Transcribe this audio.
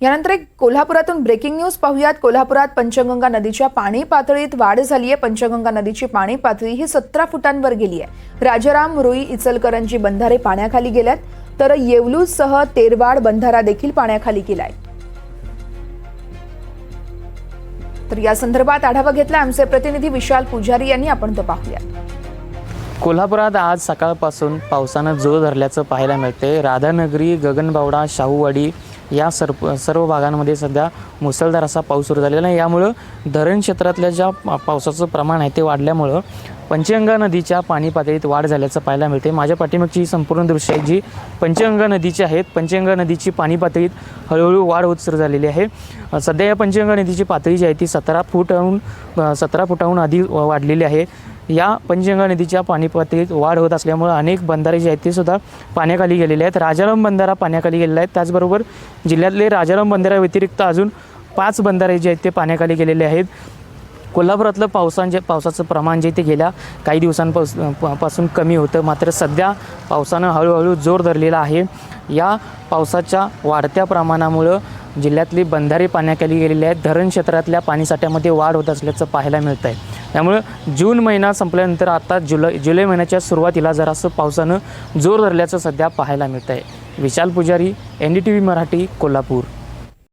यानंतर एक कोल्हापुरातून breaking news पाहूयात। कोल्हापुरात पंचगंगा नदीच्या पाणी पातळीत वाढ झाली आहे। पंचगंगा नदीची पाणी पातळी ही 17 फुटांवर गेली आहे। राजाराम, रुई, इचलकरंजी बंधारे पाण्याखाली गेल्यात, तर येवलूसह तेरवाड बंधारा देखील पाण्याखाली गेलाय। तर या संदर्भात आढावा घेतला आमचे प्रतिनिधी विशाल पुजारी यांनी, आपण तो पाहूयात। कोल्हापुरात आज सकाळपासून पावसानं जोर धरल्याचं पाहायला मिळते। राधानगरी, गगनबावडा, शाहूवाडी या सर्व भागांमध्ये सध्या मुसळधार असा पाऊस सुरू झालेला आहे। यामुळे धरण क्षेत्रातल्या ज्या पावसाचं प्रमाण आहे ते वाढल्यामुळे पंचगंगा नदीच्या पाणी पातळीत वाढ झाल्याचं पाहायला मिळते। माझ्या पाठीमागची संपूर्ण दृश्य आहे जी पंचगंगा नदीची आहेत। पंचगंगा नदीची पाणी पातळीत हळूहळू वाढ होत सुरू झालेली आहे। सध्या या पंचगंगा नदीची पातळी जी आहे ती 17 फुटाहून अधिक वाढलेली आहे। या पंचगंगा नदीच्या पाणी पातळीत वाढ होत असल्यामुळे अनेक बंधारे जे आहेत ते सुद्धा पाण्याखाली गेलेले आहेत। राजाराम बंधारा पाण्याखाली गेलेला आहे। त्याचबरोबर जिल्ह्यातले राजाराम बंधारा व्यतिरिक्त अजून 5 बंधारे जे आहेत ते पाण्याखाली गेलेले आहेत। कोल्हापुरातलं पावसाचं प्रमाण जे ते गेल्या काही दिवसांपासून कमी होतं, मात्र सध्या पावसानं हळूहळू जोर धरलेला आहे। या पावसाच्या वाढत्या प्रमाणामुळे जिल्ह्यातली बंधारे पाण्याखाली गेलेले आहेत। धरण क्षेत्रातल्या पाणीसाठ्यामध्ये वाढ होत असल्याचं पाहायला मिळतं आहे। त्यामुळे जून महिना संपल्यानंतर आता जुलै महिन्याच्या सुरुवातीला जरासं पावसानं जोर धरल्याचं सध्या पाहायला मिळतं आहे। विशाल पुजारी, NDTV मराठी, कोल्हापूर।